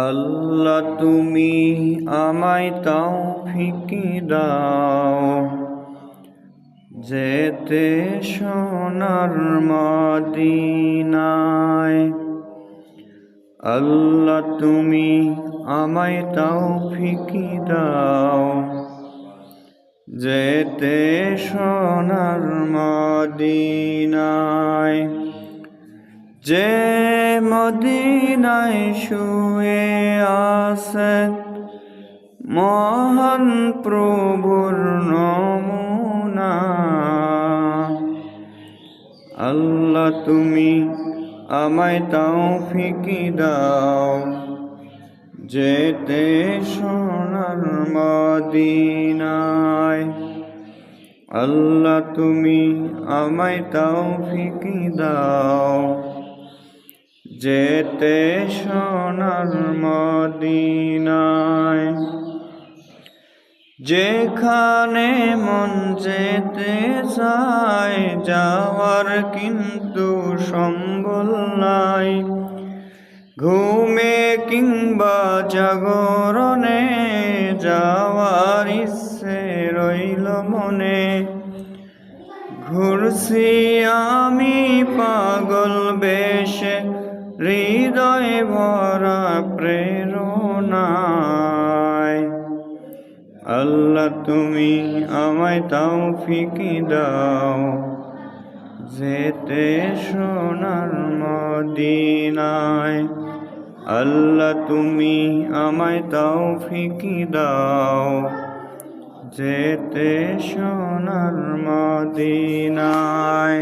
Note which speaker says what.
Speaker 1: আল্লাহ তুমি আমায় তৌফিক দাও, যেতে সোনার মদিনায়। আল্লাহ তুমি আমায় তৌফিক দাও, যেতে সোনার মদিনায়। যে মদিনায় শুয়ে আছেন মহান প্রভুর নমুনা। আল্লাহ তুমি আমায় তৌফিক দাও, যেতে সোনার মদিনায়। আল্লাহ তুমি আমায় তৌফিক দাও, যেতে সোনার মদিনায়। যেখানে মন যেতে চায় যাওয়ার কিন্তু সম্বল নাই, ঘুমে কিংবা জাগরণে যাওয়ার ইচ্ছে রইল মনে। ঘুরছি আমি পাগল বেশে হৃদয় ভরা প্রেরণায়। আল্লাহ তুমি আমায় তৌফিক দাও, যেতে সোনার মদিনায়। আল্লাহ তুমি আমায় তৌফিক দাও, যেতে সোনার মদিনায়।